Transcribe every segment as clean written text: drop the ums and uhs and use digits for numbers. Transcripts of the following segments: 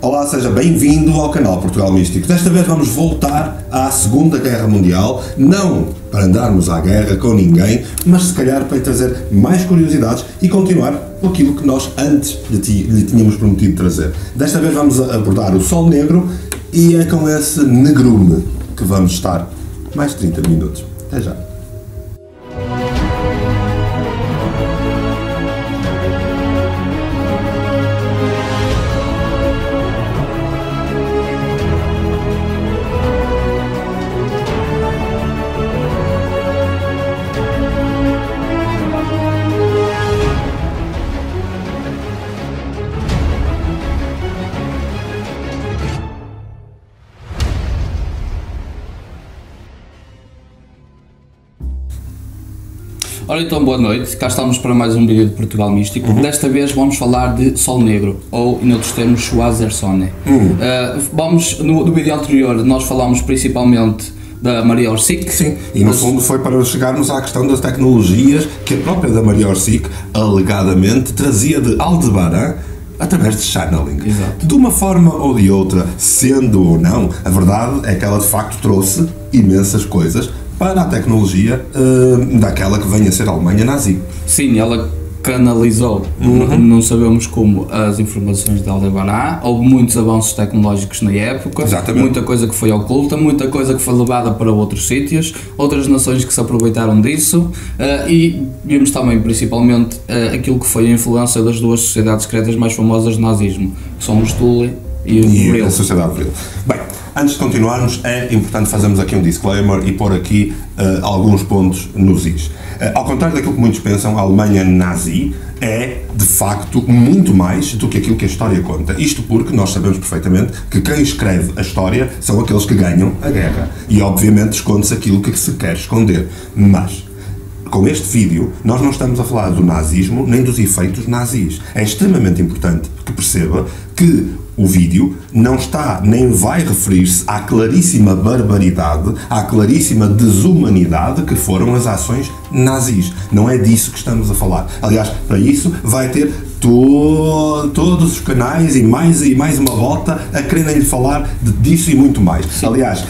Olá, seja bem-vindo ao canal Portugal Místico. Desta vez vamos voltar à Segunda Guerra Mundial, não para andarmos à guerra com ninguém, mas se calhar para trazer mais curiosidades e continuar com aquilo que nós antes lhe tínhamos prometido trazer. Desta vez vamos abordar o Sol Negro e é com esse negrume que vamos estar mais 30 minutos. Até já. Ora então, boa noite, cá estamos para mais um vídeo de Portugal Místico. Desta vez vamos falar de Sol Negro, ou em outros termos, Schwarzsonne. No vídeo anterior nós falámos principalmente da Maria Orsic. Sim, e no fundo foi para chegarmos à questão das tecnologias que a própria da Maria Orsic, alegadamente, trazia de Aldebaran através de channeling. Exato. De uma forma ou de outra, sendo ou não, a verdade é que ela de facto trouxe imensas coisas para a tecnologia daquela que vem a ser a Alemanha nazi. Sim, ela canalizou, não sabemos como, as informações de Aldebaran. Houve muitos avanços tecnológicos na época. Exatamente. Muita coisa que foi oculta, muita coisa que foi levada para outros sítios, outras nações que se aproveitaram disso, e vimos também principalmente aquilo que foi a influência das duas sociedades secretas mais famosas do nazismo, que são o Stule e o Vril. A Sociedade Vril. Bem, antes de continuarmos, é importante fazermos aqui um disclaimer e pôr aqui alguns pontos nos is. Ao contrário daquilo que muitos pensam, a Alemanha nazi é, de facto, muito mais do que aquilo que a história conta. Isto porque nós sabemos perfeitamente que quem escreve a história são aqueles que ganham a guerra. E, obviamente, esconde-se aquilo que se quer esconder. Mas com este vídeo, nós não estamos a falar do nazismo nem dos efeitos nazis. É extremamente importante que perceba que o vídeo não está nem vai referir-se à claríssima barbaridade, à claríssima desumanidade que foram as ações nazis. Não é disso que estamos a falar. Aliás, para isso vai ter todos os canais e mais uma volta a quererem falar disso e muito mais. Sim. Aliás,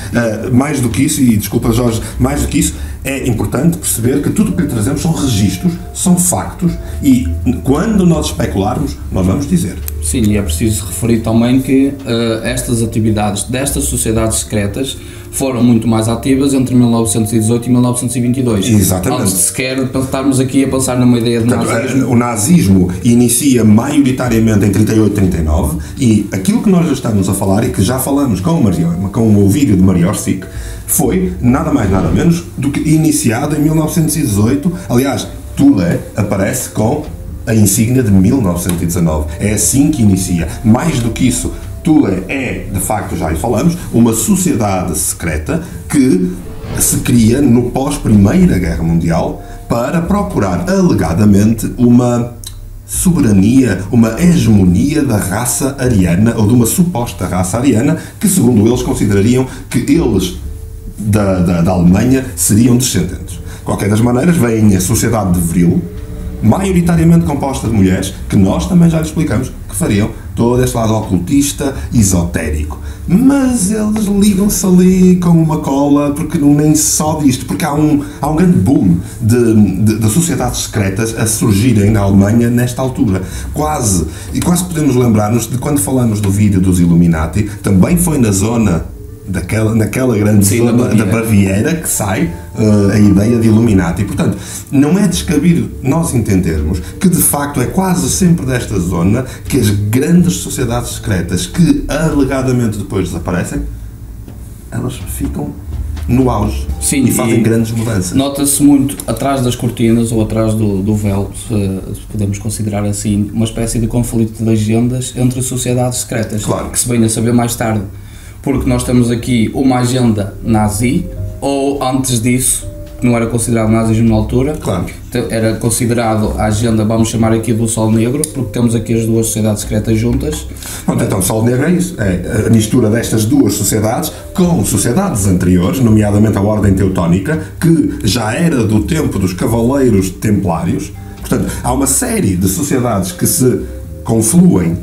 mais do que isso, e desculpa Jorge, mais do que isso, é importante perceber que tudo o que lhe trazemos são registros, são factos, e quando nós especularmos, nós vamos dizer. Sim, e é preciso referir também que estas atividades destas sociedades secretas foram muito mais ativas entre 1918 e 1922. Exatamente. Antes de sequer estarmos aqui a pensar numa ideia de nazismo. O nazismo inicia maioritariamente em 38, 39, e aquilo que nós já estamos a falar e que já falamos com o vídeo de Maria Orsic foi nada mais nada menos do que iniciado em 1918. Aliás, Thule aparece com a insígnia de 1919. É assim que inicia. Mais do que isso, Thule é, de facto, já lhe falamos, uma sociedade secreta que se cria no pós-Primeira Guerra Mundial para procurar, alegadamente, uma soberania, uma hegemonia da raça ariana, ou de uma suposta raça ariana, que, segundo eles, considerariam que eles, da Alemanha, seriam descendentes. De qualquer das maneiras, vem a Sociedade de Vril, maioritariamente composta de mulheres, que nós também já lhe explicamos que fariam todo este lado ocultista, esotérico. Mas eles ligam-se ali com uma cola, porque nem só disto, porque há um grande boom de sociedades secretas a surgirem na Alemanha nesta altura. Quase podemos lembrar-nos de quando falamos do vídeo dos Illuminati, também foi na zona naquela grande zona da Baviera que sai a ideia de Illuminati. Portanto, não é descabido nós entendermos que de facto é quase sempre desta zona que as grandes sociedades secretas que alegadamente depois desaparecem, elas ficam no auge. Sim, e fazem grandes mudanças. Nota-se muito atrás das cortinas ou atrás do véu, se podemos considerar assim, uma espécie de conflito de agendas entre sociedades secretas, claro, que se vem a saber mais tarde. Porque nós temos aqui uma agenda nazi, ou antes disso, que não era considerado nazismo na altura, claro, era considerado a agenda, vamos chamar aqui do Sol Negro, porque temos aqui as duas sociedades secretas juntas. Pronto, então o Sol Negro é isso, é a mistura destas duas sociedades com sociedades anteriores, nomeadamente a Ordem Teutónica, que já era do tempo dos Cavaleiros Templários. Portanto, há uma série de sociedades que se confluem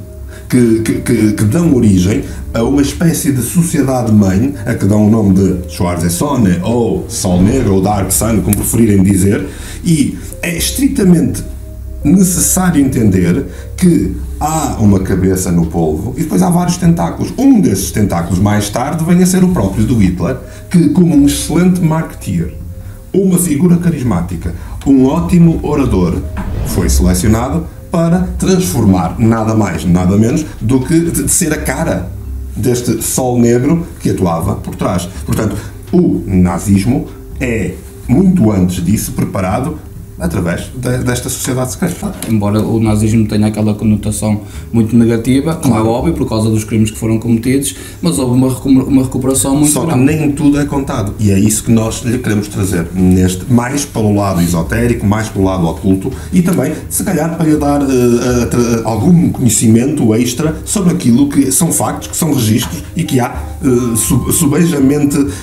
que dão origem a uma espécie de sociedade-mãe, a que dão o nome de Schwarze Sonne, ou Sol Negro, ou Dark Sun, como preferirem dizer, e é estritamente necessário entender que há uma cabeça no polvo e depois há vários tentáculos. Um desses tentáculos, mais tarde, vem a ser o próprio do Hitler, que, como um excelente marketeer, uma figura carismática, um ótimo orador, foi selecionado para transformar nada mais, nada menos do que de ser a cara deste Sol Negro que atuava por trás. Portanto, o nazismo é, muito antes disso, preparado através desta sociedade secreta. Embora o nazismo tenha aquela conotação muito negativa, como é óbvio, por causa dos crimes que foram cometidos, mas houve uma recuperação muito grande. Só grande. que nem tudo é contado, e é isso que nós lhe queremos trazer, mais pelo lado esotérico, mais pelo lado oculto, e também, se calhar, para lhe dar algum conhecimento extra sobre aquilo que são factos, que são registros, e que há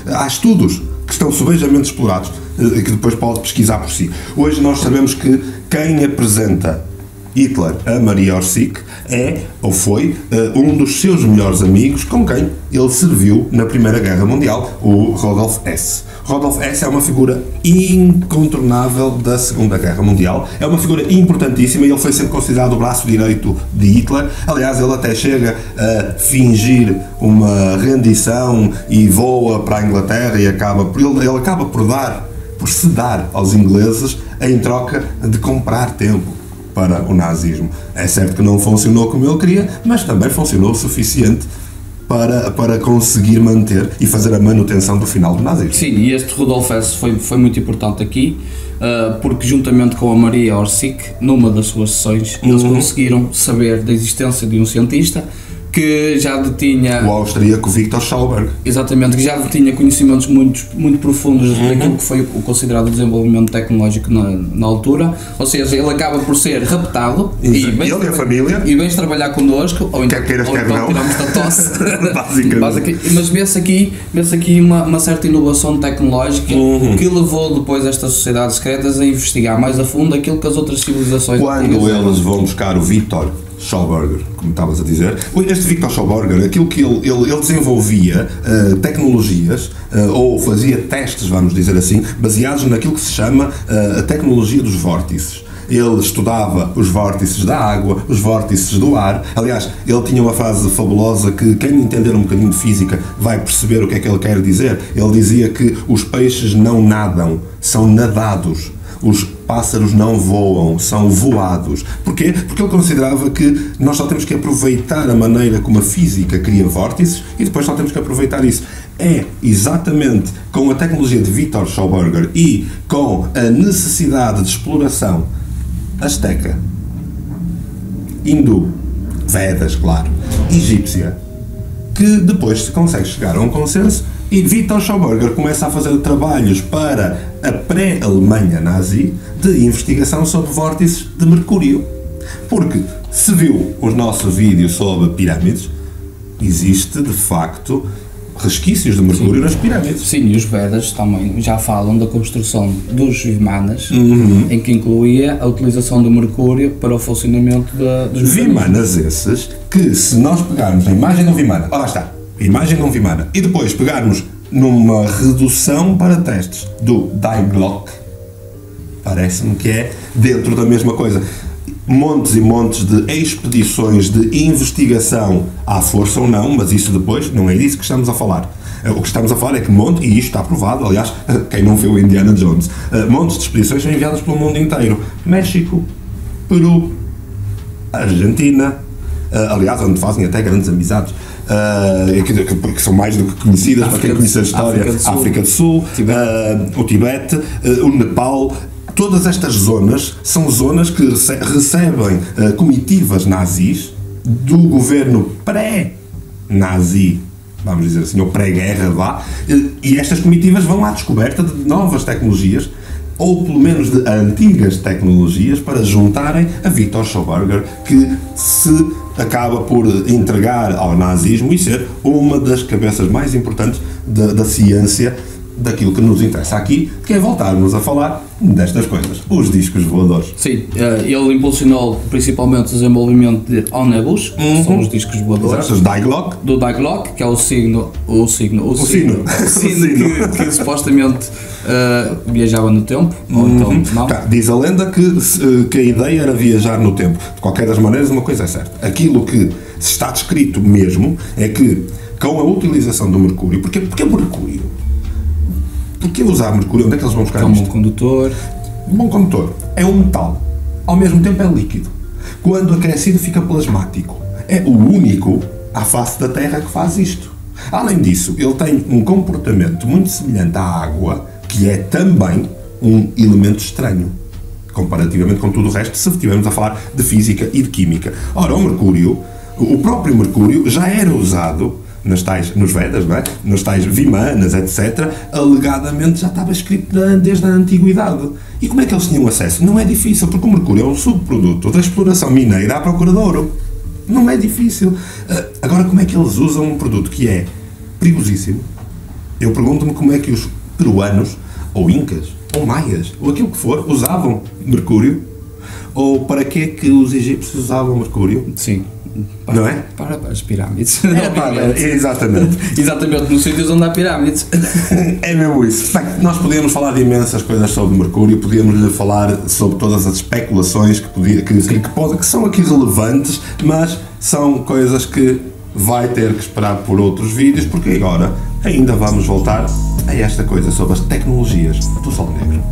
há estudos que estão subejamente explorados, que depois pode pesquisar por si. Hoje nós sabemos que quem apresenta Hitler a Maria Orsic é, ou foi, um dos seus melhores amigos com quem ele serviu na Primeira Guerra Mundial, o Rodolf Hess. Rodolf Hess é uma figura incontornável da Segunda Guerra Mundial, é uma figura importantíssima e ele foi sempre considerado o braço direito de Hitler. Aliás, ele até chega a fingir uma rendição e voa para a Inglaterra e ele acaba por se dar aos ingleses em troca de comprar tempo para o nazismo. É certo que não funcionou como ele queria, mas também funcionou o suficiente para conseguir manter e fazer a manutenção do final do nazismo. Sim, e este Rudolf Hess foi muito importante aqui, porque juntamente com a Maria Orsic, numa das suas sessões, eles conseguiram saber da existência de um cientista que já detinha... O austríaco Victor Schauberg. Exatamente, que já detinha conhecimentos muito profundos daquilo que foi o considerado desenvolvimento tecnológico na altura, ou seja, ele acaba por ser raptado e vem trabalhar connosco, ou então tiramos da tosse. Basicamente. Mas vê-se aqui uma certa inovação tecnológica que levou depois estas sociedades secretas a investigar mais a fundo aquilo que as outras civilizações... Quando eles vão buscar o Victor Schauberger, como estavas a dizer, este Victor Schauberger, aquilo que ele desenvolvia tecnologias, ou fazia testes, vamos dizer assim, baseados naquilo que se chama a tecnologia dos vórtices. Ele estudava os vórtices da água, os vórtices do ar. Aliás, ele tinha uma frase fabulosa que quem entender um bocadinho de física vai perceber o que é que ele quer dizer. Ele dizia que os peixes não nadam, são nadados. Os pássaros não voam, são voados. Porquê? Porque ele considerava que nós só temos que aproveitar a maneira como a física cria vórtices e depois só temos que aproveitar isso. É exatamente com a tecnologia de Victor Schauberger e com a necessidade de exploração asteca, hindu, Vedas, claro, egípcia, que depois se consegue chegar a um consenso e Victor Schauberger começa a fazer trabalhos para a pré-Alemanha nazi de investigação sobre vórtices de mercúrio. Porque se viu os nossos vídeos sobre pirâmides, existe de facto resquícios de mercúrio nas pirâmides. Sim, e os Vedas também já falam da construção dos Vimanas, em que incluía a utilização do mercúrio para o funcionamento dos Vimanas esses que, se nós pegarmos a imagem de um Vimana, lá está, a imagem de um Vimana, e depois pegarmos numa redução para testes do Die Glocke, parece-me que é dentro da mesma coisa. Montes e montes de expedições de investigação à força ou não, mas isso depois não é disso que estamos a falar. O que estamos a falar é que e isto está provado, aliás, quem não viu o Indiana Jones, montes de expedições são enviadas pelo mundo inteiro. México, Peru, Argentina, aliás, onde fazem até grandes amizades, que são mais do que conhecidas para quem conhece a história. África do Sul, o Tibete, o Nepal. Todas estas zonas são zonas que recebem comitivas nazis do governo pré-nazi, vamos dizer assim, ou pré-guerra, vá, e estas comitivas vão à descoberta de novas tecnologias, ou pelo menos de antigas tecnologias, para juntarem a Victor Schauberger, que se acaba por entregar ao nazismo e ser uma das cabeças mais importantes da ciência daquilo que nos interessa aqui, que é voltarmos a falar destas coisas, os discos voadores. Sim, ele impulsionou principalmente o desenvolvimento de Omnibus, que são os discos voadores. Exato, os Diglok. Do Diglok, que é o sino que supostamente viajava no tempo, ou então não. Tá, diz a lenda que a ideia era viajar no tempo. De qualquer das maneiras, uma coisa é certa. Aquilo que está descrito mesmo é que, com a utilização do mercúrio, porque mercúrio? Porquê usar mercúrio? Onde é que eles vão buscar isto? Um condutor. Um bom condutor. É um metal. Ao mesmo tempo é líquido. Quando aquecido fica plasmático. É o único à face da Terra que faz isto. Além disso, ele tem um comportamento muito semelhante à água, que é também um elemento estranho, comparativamente com tudo o resto, se estivermos a falar de física e de química. Ora, o próprio mercúrio já era usado nos Vedas, não é? Nas tais Vimanas, etc., alegadamente já estava escrito desde a antiguidade. E como é que eles tinham acesso? Não é difícil, porque o mercúrio é um subproduto da exploração mineira à procura de ouro. Não é difícil. Agora, como é que eles usam um produto que é perigosíssimo? Eu pergunto-me como é que os peruanos, ou incas, ou maias, ou aquilo que for, usavam mercúrio, ou para que é que os egípcios usavam mercúrio? Sim. Não é? Para as pirâmides. Exatamente. Exatamente nos sítios onde há pirâmides. É mesmo isso. Bem, nós podíamos falar de imensas coisas sobre mercúrio, podíamos lhe falar sobre todas as especulações que são aqui relevantes, mas são coisas que vai ter que esperar por outros vídeos, porque agora ainda vamos voltar a esta coisa sobre as tecnologias do Sol Negro.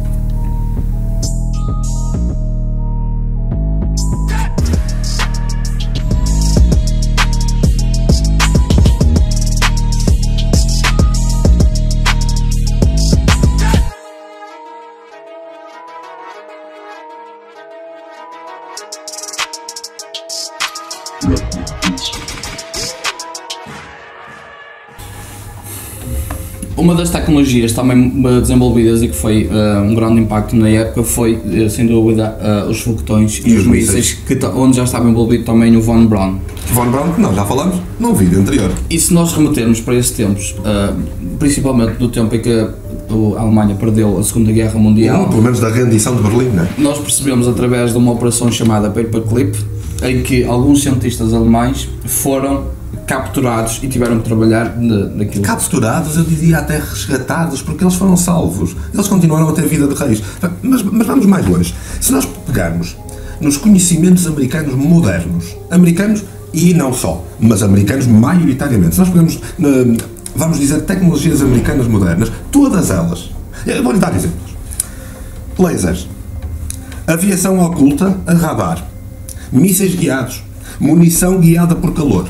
Uma das tecnologias também desenvolvidas e que foi um grande impacto na época foi, sem dúvida, os foguetões e os mísseis, onde já estava envolvido também o Von Braun. Von Braun, que nós já falamos num vídeo anterior. E se nós remetermos para esses tempos, principalmente no tempo em que a Alemanha perdeu a Segunda Guerra Mundial, pelo menos da rendição de Berlim, não é? Nós percebemos através de uma operação chamada Paperclip, em que alguns cientistas alemães foram capturados e tiveram que trabalhar naquilo. Capturados, eu diria até resgatados, porque eles foram salvos. Eles continuaram a ter vida de reis. Mas vamos mais longe. Se nós pegarmos nos conhecimentos americanos modernos, americanos e não só, mas americanos maioritariamente, se nós pegamos, vamos dizer, tecnologias americanas modernas, todas elas, eu vou-lhe dar exemplos. Lasers, aviação oculta a radar, mísseis guiados, munição guiada por calor,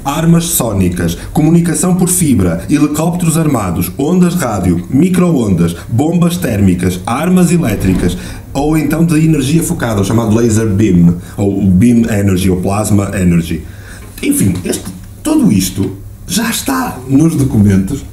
armas sónicas, comunicação por fibra, helicópteros armados, ondas rádio, micro-ondas, bombas térmicas, armas elétricas, ou então de energia focada, o chamado laser beam, ou beam energy, ou plasma energy. Enfim, tudo isto já está nos documentos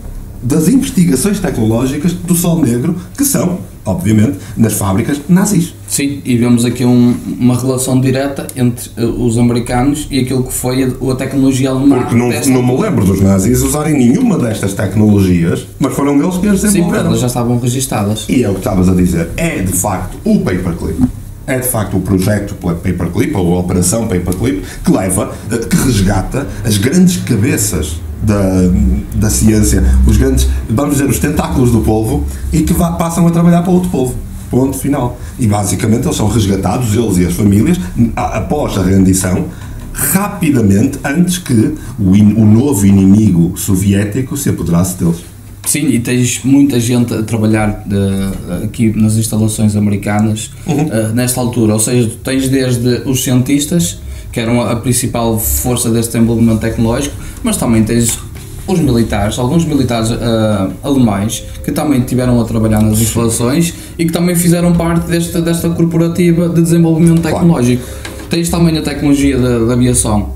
das investigações tecnológicas do Sol Negro, que são, obviamente, nas fábricas nazis. Sim, e vemos aqui uma relação direta entre os americanos e aquilo que foi a tecnologia alemã. Porque não me lembro dos nazis usarem nenhuma destas tecnologias, mas foram eles que as desenvolveram. Sim, elas já estavam registadas. E é o que estavas a dizer, é de facto o Paperclip. É de facto o projeto Paperclip, ou a operação Paperclip, que resgata as grandes cabeças da ciência, os grandes, vamos dizer, os tentáculos do polvo, e que passam a trabalhar para outro polvo. Ponto final. E basicamente eles são resgatados, eles e as famílias, após a rendição, rapidamente, antes que o novo inimigo soviético se apoderasse deles. Sim, e tens muita gente a trabalhar aqui nas instalações americanas nesta altura, ou seja, tu tens desde os cientistas, que eram a principal força deste desenvolvimento tecnológico, mas também tens os militares, alguns militares alemães que também tiveram a trabalhar nas instalações e que também fizeram parte desta corporativa de desenvolvimento tecnológico. Claro. Tens também a tecnologia da aviação,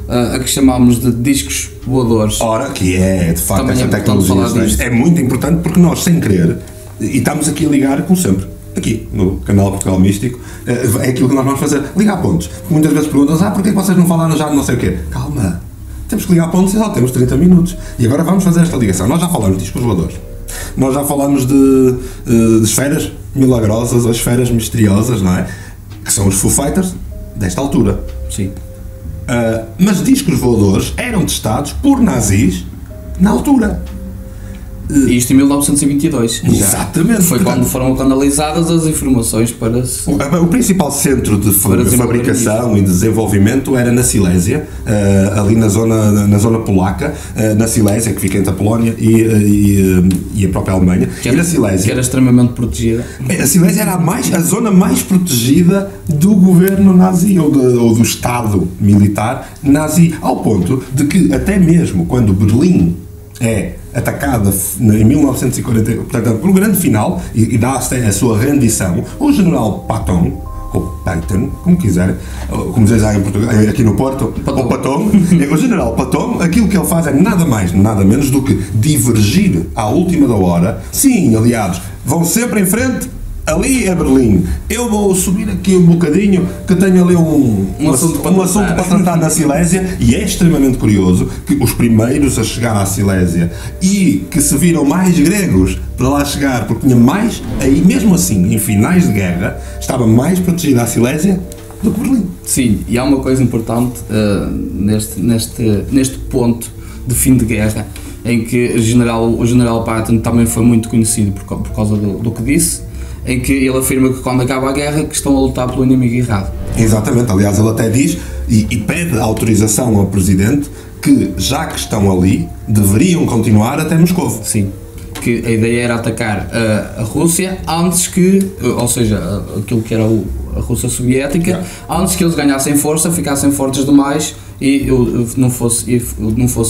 a que chamamos de discos voadores. Ora, que é de facto essa tecnologia é muito importante, porque nós, sem querer, e estamos aqui a ligar, como sempre, aqui no canal Portugal Místico, é aquilo que nós vamos fazer, ligar pontos. Muitas vezes perguntam, porquê que vocês não falaram já de não sei o quê? Calma, temos que ligar pontos e só temos 30 minutos. E agora vamos fazer esta ligação. Nós já falamos de discos voadores, nós já falamos de esferas milagrosas ou esferas misteriosas, não é? Que são os Foo Fighters desta altura. Sim. Mas discos voadores eram testados por nazis na altura. Isto em 1922. Exatamente. Foi quando foram canalizadas as informações para... O principal centro de fabricação e desenvolvimento era na Silésia, ali na zona polaca, na Silésia, que fica entre a Polónia e a própria Alemanha. Que era extremamente protegida. A Silésia era a zona mais protegida do governo nazi, ou do Estado militar nazi, ao ponto de que até mesmo quando Berlim é atacada em 1940, portanto, no grande final, e dá a sua rendição, o general Patton, ou Patton, como quiser, como dizem em Portugal, aqui no Porto, o Patton, o general Patton, aquilo que ele faz é nada mais, nada menos do que divergir à última da hora. Sim, aliados, vão sempre em frente. Ali é Berlim. Eu vou subir aqui um bocadinho, que tenho ali um assunto para tratar na Silésia, e é extremamente curioso que os primeiros a chegar à Silésia e que se viram mais gregos para lá chegar, porque tinha mais, aí mesmo assim, em finais de guerra, estava mais protegida a Silésia do que Berlim. Sim, e há uma coisa importante neste ponto de fim de guerra, em que o general Patton também foi muito conhecido por causa do que disse, em que ele afirma que quando acaba a guerra que estão a lutar pelo inimigo errado. Exatamente, aliás ele até diz e pede autorização ao Presidente que, já que estão ali, deveriam continuar até Moscou. Sim, que a ideia era atacar a Rússia antes que, ou seja, aquilo que era a Rússia soviética, antes que eles ganhassem força, ficassem fortes demais e não fosse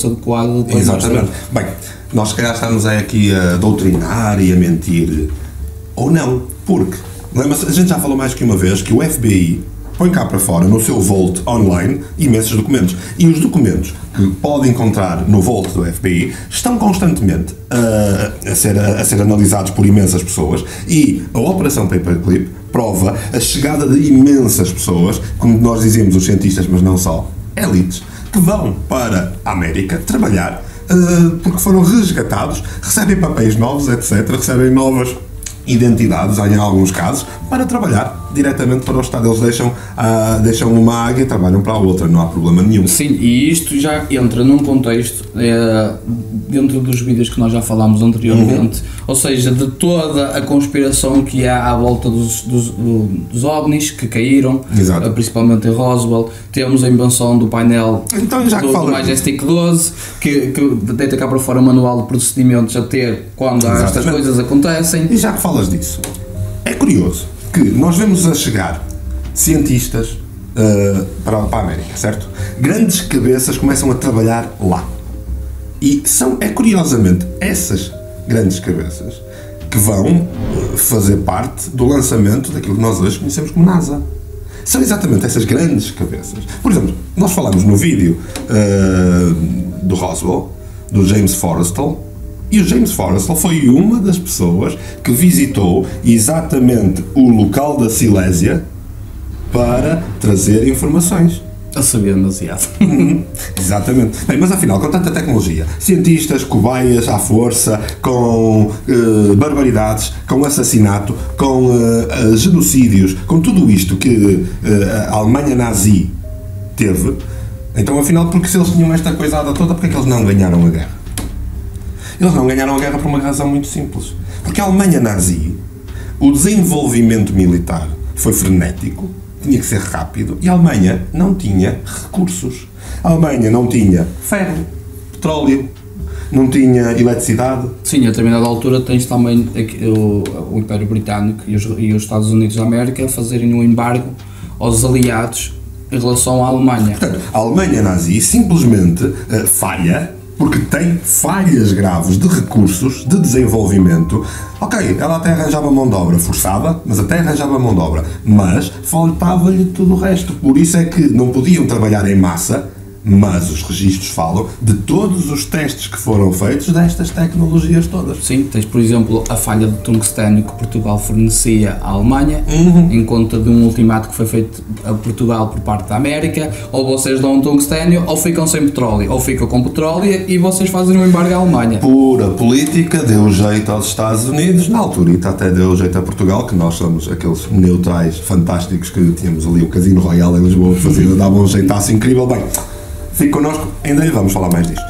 adequado. Exatamente. Bem, nós se calhar estamos aqui a doutrinar e a mentir, ou não, porque, lembra-se, a gente já falou mais que uma vez que o FBI põe cá para fora, no seu Vault online, imensos documentos. E os documentos que pode encontrar no Vault do FBI estão constantemente a ser analisados por imensas pessoas, e a Operação Paperclip prova a chegada de imensas pessoas, como nós dizemos os cientistas, mas não só, elites, que vão para a América trabalhar porque foram resgatados, recebem papéis novos, etc., recebem novas identidades, em alguns casos, para trabalhar diretamente para o Estado. Eles deixam uma águia e trabalham para a outra, não há problema nenhum. Sim, e isto já entra num contexto dentro dos vídeos que nós já falámos anteriormente, ou seja, de toda a conspiração que há à volta dos OVNIs que caíram, principalmente em Roswell. Temos a invenção do painel do Majestic 12, que deita cá para fora o manual de procedimentos a ter quando estas coisas acontecem. E já que falas disso, é curioso que nós vemos a chegar cientistas para a América, certo? Grandes cabeças começam a trabalhar lá. E é curiosamente essas grandes cabeças que vão fazer parte do lançamento daquilo que nós hoje conhecemos como NASA. São exatamente essas grandes cabeças. Por exemplo, nós falamos no vídeo do Roswell, do James Forrestal, e o James Forrestal foi uma das pessoas que visitou exatamente o local da Silésia para trazer informações. A saber demasiado. Exatamente. Bem, mas afinal, com tanta tecnologia, cientistas, cobaias à força, com barbaridades, com assassinato, com genocídios, com tudo isto que a Alemanha nazi teve, então afinal, porque se eles tinham esta coisada toda, porque é que eles não ganharam a guerra? Eles não ganharam a guerra por uma razão muito simples. Porque a Alemanha nazi, o desenvolvimento militar foi frenético, tinha que ser rápido, e a Alemanha não tinha recursos. A Alemanha não tinha ferro, petróleo, não tinha eletricidade. Sim, a determinada altura tens também o Império Britânico e os Estados Unidos da América a fazerem um embargo aos aliados em relação à Alemanha. Portanto, a Alemanha nazi simplesmente falha, porque tem falhas graves de recursos, de desenvolvimento. Ok, ela até arranjava mão de obra forçada, mas até arranjava mão de obra, mas faltava-lhe tudo o resto. Por isso é que não podiam trabalhar em massa mas os registros falam de todos os testes que foram feitos destas tecnologias todas. Sim, tens por exemplo a falha de tungstênio que Portugal fornecia à Alemanha em conta de um ultimato que foi feito a Portugal por parte da América, ou vocês dão um tungstênio ou ficam sem petróleo, ou ficam com petróleo e vocês fazem um embargo à Alemanha. Pura política, deu jeito aos Estados Unidos, na altura até deu jeito a Portugal, que nós somos aqueles neutrais fantásticos que tínhamos ali o Casino Royal em Lisboa, dava um jeitaço incrível. Bem, fique connosco, ainda vamos falar mais disto.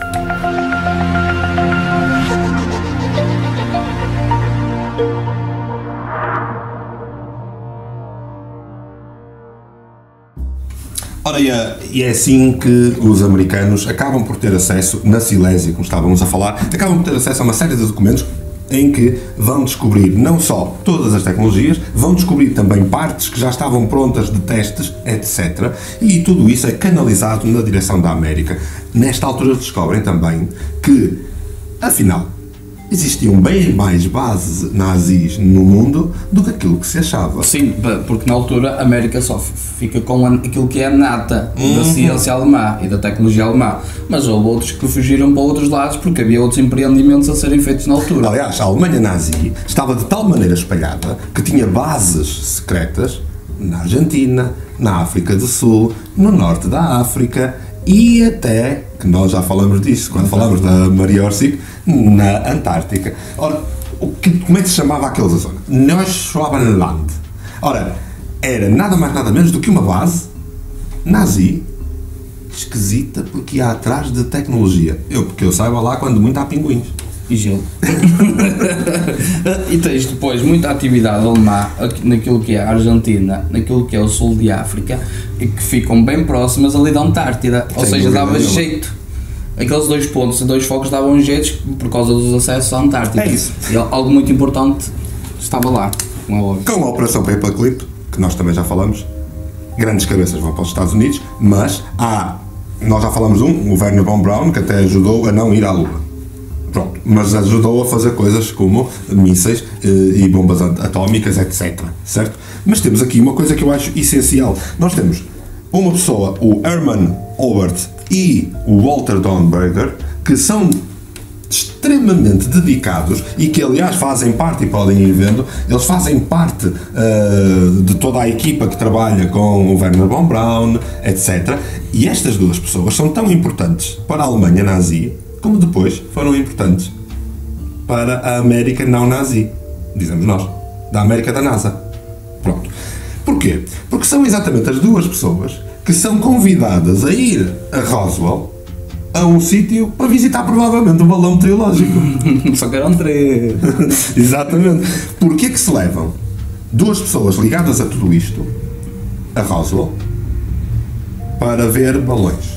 Ora, e é assim que os americanos acabam por ter acesso, na Silésia, como estávamos a falar, acabam por ter acesso a uma série de documentos em que vão descobrir não só todas as tecnologias, vão descobrir também partes que já estavam prontas de testes, etc. E tudo isso é canalizado na direção da América. Nesta altura descobrem também que, afinal, existiam bem mais bases nazis no mundo do que aquilo que se achava. Sim, porque na altura a América só fica com aquilo que é a nata da ciência alemã e da tecnologia alemã, mas houve outros que fugiram para outros lados porque havia outros empreendimentos a serem feitos na altura. Aliás, a Alemanha nazi estava de tal maneira espalhada que tinha bases secretas na Argentina, na África do Sul, no norte da África e até, que nós já falamos disso quando falamos da Maria Orsic, na Antártica. Ora, como é que se chamava aquela zona? Neuschwabenland. Ora, era nada mais nada menos do que uma base nazi esquisita porque ia atrás de tecnologia. Porque eu saiba lá quando muito há pinguins. E gelo. E tens depois muita atividade alemã naquilo que é a Argentina, naquilo que é o sul de África, e que ficam bem próximas ali da Antártida. Ou seja, dava jeito. Aqueles dois pontos, dois focos davam jeito por causa dos acessos à Antártida. É isso. E algo muito importante estava lá, como é óbvio. Com a Operação Paperclip, que nós também já falamos, grandes cabeças vão para os Estados Unidos, mas nós já falamos o Wernher von Braun, que até ajudou a não ir à Lua. Pronto, mas ajudou a fazer coisas como mísseis e bombas atómicas, etc. Certo? Mas temos aqui uma coisa que eu acho essencial. Nós temos uma pessoa, o Hermann Oberth e o Walter Dornberger, que são extremamente dedicados e que aliás fazem parte, e podem ir vendo, eles fazem parte de toda a equipa que trabalha com o Wernher von Braun, etc. E estas duas pessoas são tão importantes para a Alemanha nazi como depois foram importantes para a América não nazi, dizemos nós, da América da NASA. Pronto. Porquê? Porque são exatamente as duas pessoas que são convidadas a ir a Roswell, a um sítio para visitar provavelmente um balão meteorológico. Só que eram 3. Exatamente. Porquê que se levam duas pessoas ligadas a tudo isto a Roswell para ver balões?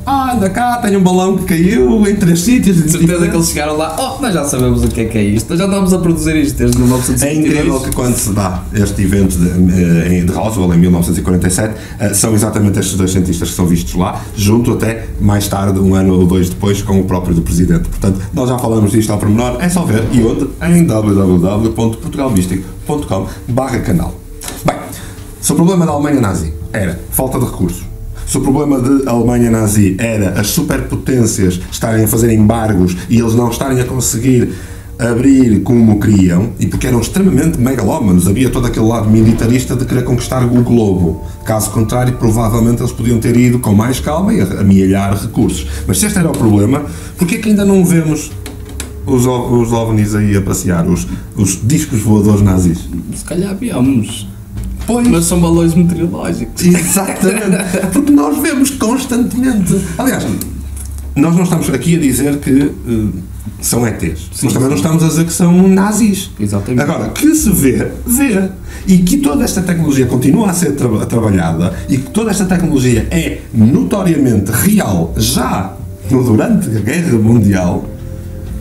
Anda cá, tenho um balão que caiu em 3 sítios. De certeza que eles chegaram lá, nós já sabemos o que é isto, nós já estamos a produzir isto desde 1952. É incrível que quando se dá este evento de Roswell, em 1947, são exatamente estes dois cientistas que são vistos lá, junto até mais tarde, um ano ou dois depois, com o próprio do Presidente. Portanto, nós já falamos disto ao pormenor, é só ver, e onde? Em www.portugalmístico.com/canal. Bem, se o problema da Alemanha nazi era falta de recursos, se o problema da Alemanha nazi era as superpotências estarem a fazer embargos e eles não estarem a conseguir abrir como queriam, e porque eram extremamente megalómanos, havia todo aquele lado militarista de querer conquistar o globo. Caso contrário, provavelmente eles podiam ter ido com mais calma e amealhar recursos. Mas se este era o problema, porquê é que ainda não vemos os OVNIs aí a passear, os discos voadores nazis? Se calhar viemos. Pois. Mas são balões meteorológicos. Exatamente. Porque nós vemos constantemente. Aliás, nós não estamos aqui a dizer que são ETs. Sim, mas também não estamos a dizer que são nazis. Exatamente. Agora, que se vê. E que toda esta tecnologia continua a ser trabalhada e que toda esta tecnologia é notoriamente real já durante a Guerra Mundial,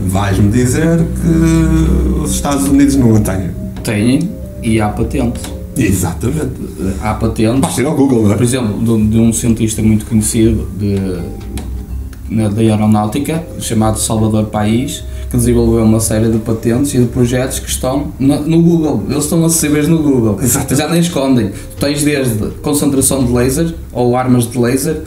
vais-me dizer que os Estados Unidos não a têm. Têm, e há patentes. Exatamente. Há patentes. Basta ir ao Google, não é? Por exemplo, de um cientista muito conhecido da aeronáutica, chamado Salvador País, que desenvolveu uma série de patentes e de projetos que estão no Google. Eles estão acessíveis no Google. Exato. Já nem escondem. Tu tens desde concentração de laser ou armas de laser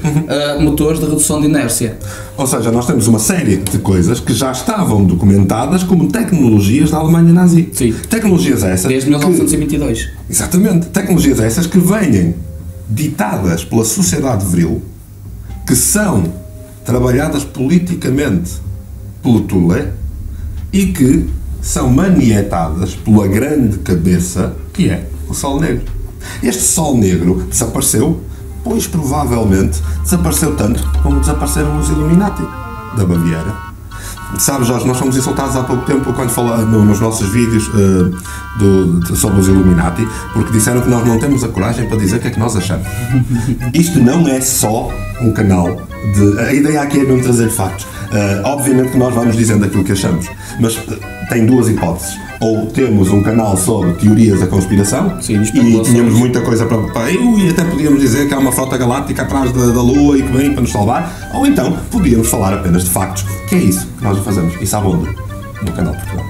a motores de redução de inércia. Ou seja, nós temos uma série de coisas que já estavam documentadas como tecnologias da Alemanha nazi. Sim. Tecnologias essas... Desde 1922. Exatamente. Tecnologias essas que vêm ditadas pela sociedade viril, que são trabalhadas politicamente pelo Tule e que são manietadas pela grande cabeça que é o Sol Negro. Este Sol Negro desapareceu, pois provavelmente desapareceu tanto como desapareceram os Illuminati da Baviera. Sabes, Jorge, nós fomos insultados há pouco tempo quando falamos nos nossos vídeos sobre os Illuminati, porque disseram que nós não temos a coragem para dizer o que é que nós achamos. Isto não é só um canal de... A ideia aqui é não trazer factos. Obviamente que nós vamos dizendo aquilo que achamos, mas tem duas hipóteses. Ou temos um canal sobre teorias da conspiração. Sim, e tínhamos muita coisa para e até podíamos dizer que há uma frota galáctica atrás da Lua e que vem para nos salvar, ou então podíamos falar apenas de factos, que é isso que nós fazemos. E sabe onde? No canal Portugal.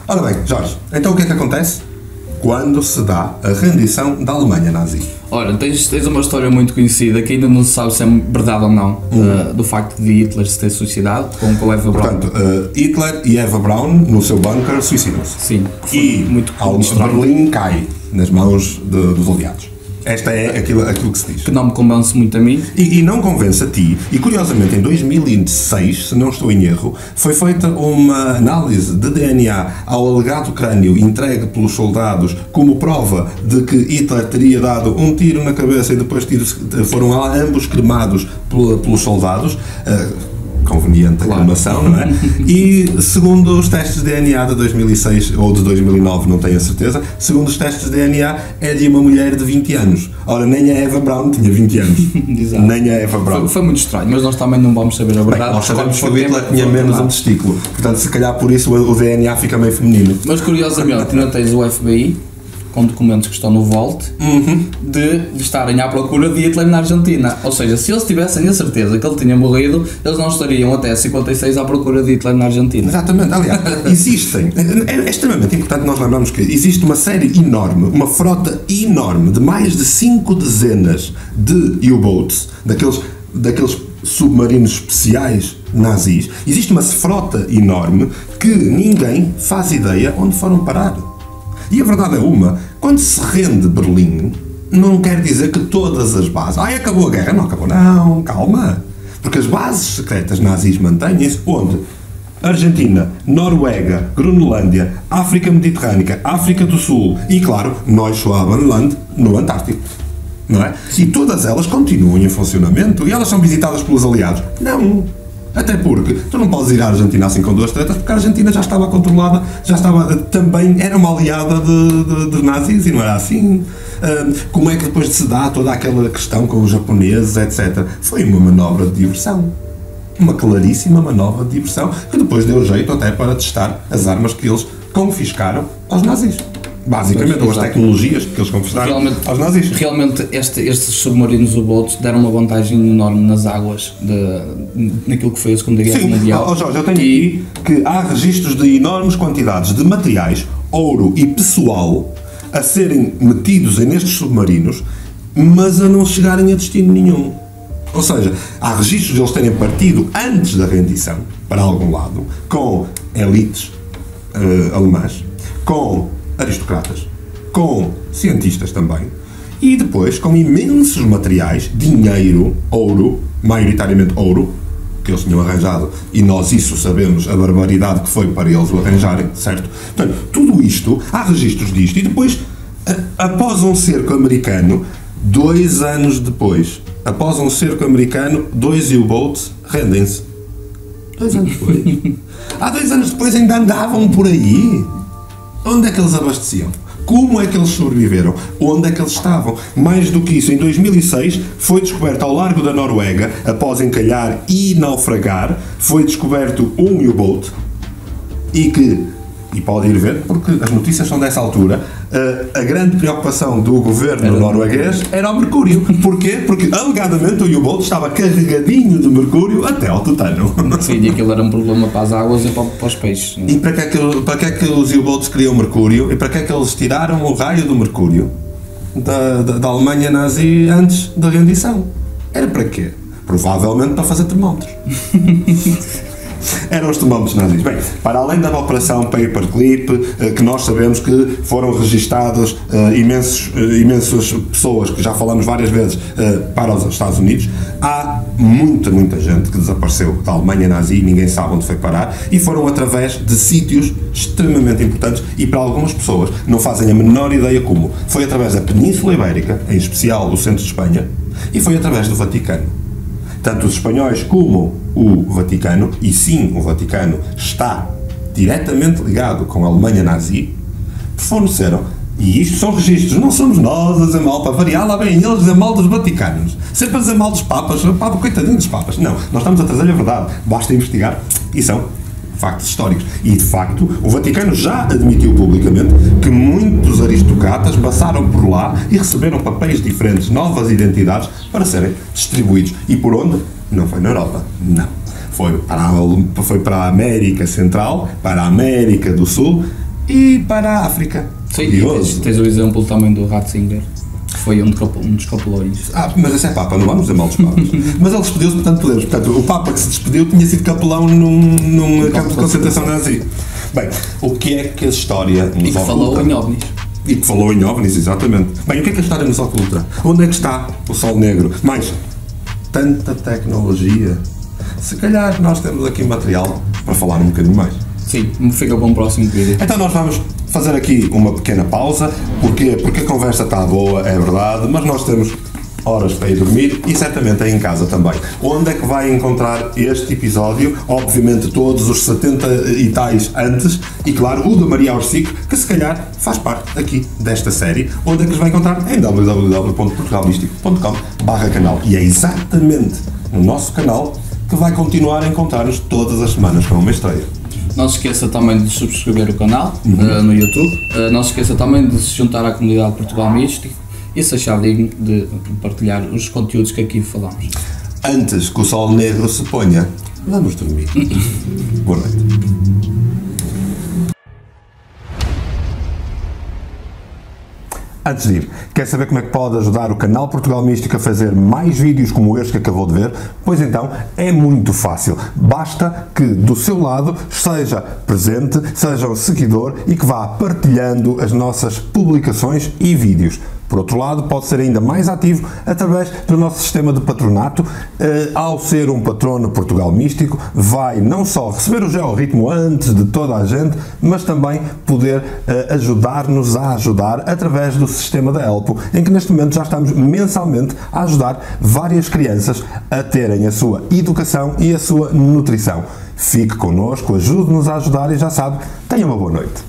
Ora bem, Jorge, então o que é que acontece quando se dá a rendição da Alemanha nazi? Ora, tens uma história muito conhecida que ainda não se sabe se é verdade ou não, do facto de Hitler se ter suicidado com o Eva Braun. Portanto, Hitler e Eva Braun, no seu bunker, suicidam-se. Sim. E muito Berlim cai nas mãos dos aliados. Esta é aquilo que se diz. Que não me convence muito a mim. E não convence a ti. E curiosamente, em 2006, se não estou em erro, foi feita uma análise de DNA ao alegado crânio entregue pelos soldados como prova de que Hitler teria dado um tiro na cabeça e depois foram ambos cremados pelos soldados. Conveniente a cremação, não é? E segundo os testes de DNA de 2006 ou de 2009, não tenho a certeza, segundo os testes de DNA é de uma mulher de 20 anos. Ora, nem a Eva Braun tinha 20 anos. Exato. Nem a Eva Braun. Foi muito estranho, mas nós também não vamos saber a verdade. Bem, nós sabemos que o Hitler tinha menos um testículo. Portanto, se calhar por isso o DNA fica meio feminino. Mas curiosamente, ainda tens o FBI com documentos que estão no Vault de estarem à procura de Hitler na Argentina. Ou seja, se eles tivessem a certeza que ele tinha morrido, eles não estariam até 56 à procura de Hitler na Argentina. Exatamente. Aliás, existem... É extremamente importante nós lembrarmos que existe uma série enorme, uma frota enorme de mais de 5 dezenas de U-boats, daqueles submarinos especiais nazis. Existe uma frota enorme que ninguém faz ideia onde foram parar. E a verdade é quando se rende Berlim, não quer dizer que todas as bases... acabou a guerra. Não acabou, não, calma. Porque as bases secretas nazis mantêm-se onde? Argentina, Noruega, Groenlândia, África Mediterrânea, África do Sul e, claro, Neuschwabenland, no Antártico. Não é? E todas elas continuam em funcionamento e elas são visitadas pelos aliados. Não. Até porque tu não podes ir à Argentina assim com duas tretas, porque a Argentina já estava controlada, também era uma aliada de nazis e não era assim. Como é que depois se dá toda aquela questão com os japoneses, etc. Foi uma manobra de diversão. Uma claríssima manobra de diversão que depois deu jeito até para testar as armas que eles confiscaram aos nazis. Basicamente, ou as tecnologias que eles confiscaram aos nazis. Realmente, estes submarinos U-boats deram uma vantagem enorme nas águas naquilo que foi a Segunda Guerra Mundial. Jorge, eu tenho aqui que há registros de enormes quantidades de materiais, ouro e pessoal a serem metidos nestes submarinos, mas a não chegarem a destino nenhum. Ou seja, há registros de eles terem partido antes da rendição, para algum lado, com elites alemãs, com aristocratas, com cientistas também, e depois com imensos materiais, dinheiro, ouro, maioritariamente ouro, que eles tinham arranjado, e nós isso sabemos, a barbaridade que foi para eles o arranjarem, certo? Portanto, tudo isto, há registros disto, e depois, após um cerco americano, 2 anos depois, após um cerco americano, 2 U-boats rendem-se. 2 anos depois. Há 2 anos depois ainda andavam por aí. Onde é que eles abasteciam? Como é que eles sobreviveram? Onde é que eles estavam? Mais do que isso, em 2006 foi descoberto ao largo da Noruega, após encalhar e naufragar, foi descoberto um U-boat e que e pode ir ver, porque as notícias são dessa altura, a grande preocupação do governo norueguês era o mercúrio. Porquê? Porque, alegadamente, o U-Boat estava carregadinho de mercúrio até ao tutano. Sim, e aquilo era um problema para as águas e para os peixes. E para que é que os U-Boats queriam mercúrio? E para que é que eles tiraram o raio do mercúrio da Alemanha nazi antes da rendição? Era para quê? Provavelmente para fazer termómetros. Eram os termómetros nazis. Bem, para além da operação Paperclip, que nós sabemos que foram registadas imensas pessoas, que já falamos várias vezes, para os Estados Unidos, há muita gente que desapareceu da Alemanha nazi e ninguém sabe onde foi parar, e foram através de sítios extremamente importantes, e para algumas pessoas não fazem a menor ideia como. Foi através da Península Ibérica, em especial o centro de Espanha, e foi através do Vaticano. Tanto os espanhóis como o Vaticano, e sim, o Vaticano está diretamente ligado com a Alemanha nazi, forneceram, e isto são registros, não somos nós a dizer mal, para variar, lá bem eles dizer mal dos Vaticanos, sempre a dizer mal dos Papas, Papa, coitadinho dos Papas. Não, nós estamos a trazer a verdade, basta investigar, e são factos históricos. E, de facto, o Vaticano já admitiu publicamente que muitos aristocratas passaram por lá e receberam papéis diferentes, novas identidades, para serem distribuídos. E por onde? Não foi na Europa. Não. Foi para a América Central, para a América do Sul e para a África. Sim, e tens o exemplo também do Ratzinger, que foi um dos capelões. Mas esse é Papa, não vamos dizer mal dos Papas. Mas ele despediu-se, portanto podemos. Portanto, o Papa que se despediu tinha sido capelão num campo de concentração nazi. Bem, o que é que a história nos oculta? E que falou em OVNIs. E que falou em OVNIs, exatamente. Bem, o que é que a história nos oculta? Onde é que está o Sol Negro? Mais, tanta tecnologia. Se calhar nós temos aqui material para falar um bocadinho mais. Sim, fica para um próximo vídeo. Então nós vamos fazer aqui uma pequena pausa. Porquê? Porque a conversa está boa, é verdade, mas nós temos horas para ir dormir e certamente é em casa também. Onde é que vai encontrar este episódio? Obviamente todos os 70 e tais antes, e claro, o da Maria Orsic, que se calhar faz parte aqui desta série. Onde é que os vai encontrar? Em www.portugalmístico.com/canal. E é exatamente no nosso canal que vai continuar a encontrar-nos todas as semanas com uma estreia. Não se esqueça também de subscrever o canal no YouTube. Não se esqueça também de se juntar à comunidade Portugal Místico e se achar digno de partilhar os conteúdos que aqui falamos. Antes que o Sol Negro se ponha, vamos dormir. Boa noite. Antes de ir, quer saber como é que pode ajudar o canal Portugal Místico a fazer mais vídeos como este que acabou de ver? Pois então, é muito fácil. Basta que do seu lado seja presente, seja um seguidor e que vá partilhando as nossas publicações e vídeos. Por outro lado, pode ser ainda mais ativo através do nosso sistema de patronato. Ao ser um patrono Portugal Místico, vai não só receber o georritmo antes de toda a gente, mas também poder ajudar-nos a ajudar através do sistema da Elpo, em que neste momento já estamos mensalmente a ajudar várias crianças a terem a sua educação e a sua nutrição. Fique connosco, ajude-nos a ajudar e já sabe, tenha uma boa noite.